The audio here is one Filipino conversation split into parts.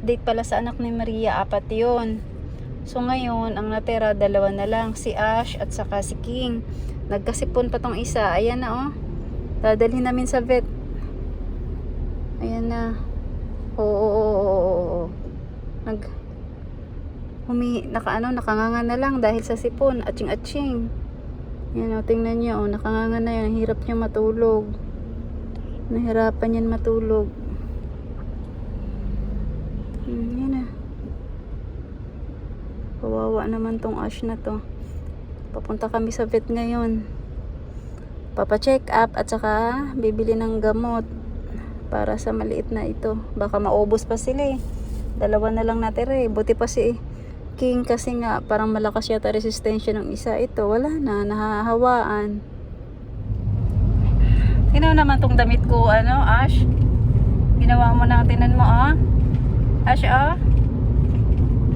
update pala sa anak ni Maria, 4 yun. So ngayon, ang natira 2 na lang, si Ash at saka si King. Nagkasipon pa tong isa. Ayan na oh. Dadalhin namin sa vet. Ayan na. Oo. Nakanganga na lang dahil sa sipon. Atching. Yan o, tingnan nyo. Nakanganga na yan. Hirap niya matulog. Nahirapan yan matulog. Yan na. Kawawa naman tong Ash na to. Papunta kami sa vet ngayon. Papa-check up at saka bibili ng gamot para sa maliit na ito. Baka maubos pa sila eh. 2 na lang natira eh. Buti pa si King kasi nga parang malakas yata resistensya ng isa. Ito wala na, nahahawaan. Sino naman tong damit ko, Ash? Ginawa mo na, tinan mo Ash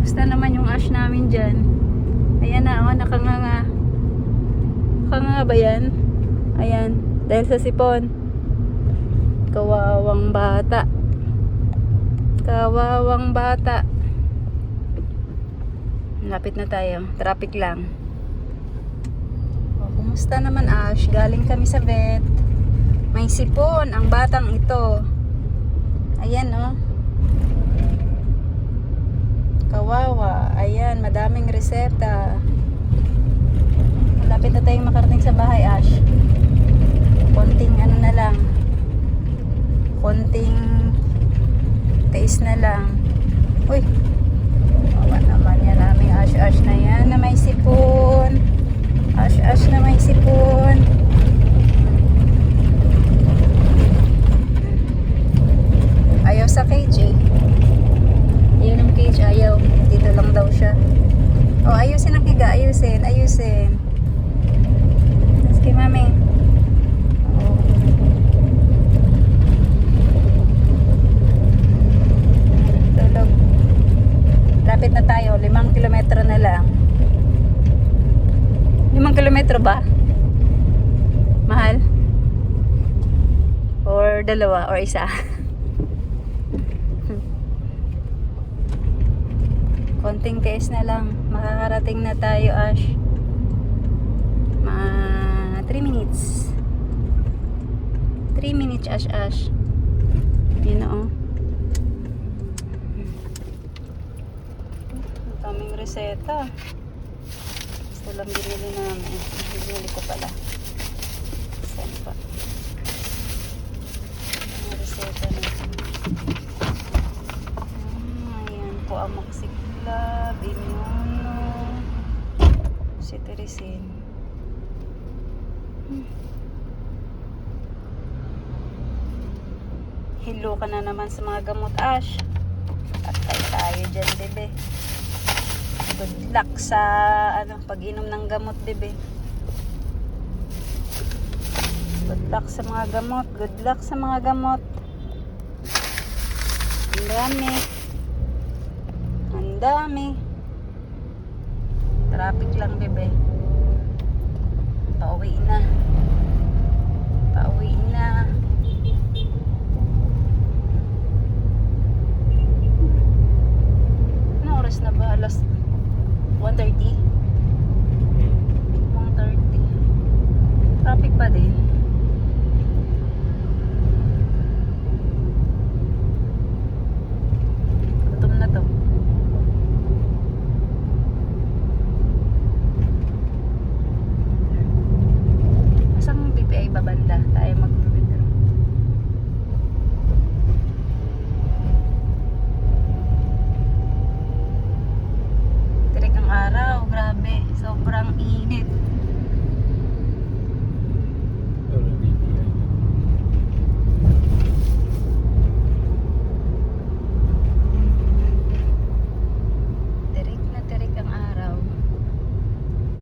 Gusto naman yung Ash namin dyan. Ayan na nakanganga. Nakanganga ba yan? Ayan, dahil sa sipon. Kawawang bata. Lapit na tayo. Traffic lang. Kumusta naman Ash? Galing kami sa vet. May sipon ang batang ito. Ayan kawawa. Ayan, madaming reseta. Malapit na tayong makarating sa bahay, Ash. Konting na lang. Konting taste na lang. Uy. Kawawa naman yan aming Ash na yan na may sipon. Ash na may sipon. Ayaw sa cage eh. Ayaw ng cage, ayaw. Dito lang daw siya. Ayusin ang higa. Ayusin. Let's kay mami. Tulog. Lapit na tayo. 5 kilometro na lang. 5 kilometro ba? Mahal? Or 2 or 1? Konting tiis na lang. Makakarating na tayo, Ash. 3 minutes. 3 minutes, Ash. Yun na Ang kaming reseta. Gusto lang binili namin. Binili ko pala. Saan pa? Ang reseta na. Ayan po ang Moxiclab, Immuno, Cetirizine. Hilo ka na naman sa mga gamot, Ash. Patay tayo dyan, bebe. Good luck sa pag-inom ng gamot, bebe. Good luck sa mga gamot. Ang dami. Traffic lang, bebe. Pauwi na. Ano oras na ba? Alas 1:30? 1:30. Traffic pa din. Gutom na to. Asang BPI babanda? Tayo mag-withdraw. Tirik ang araw. Grabe. Sobrang init.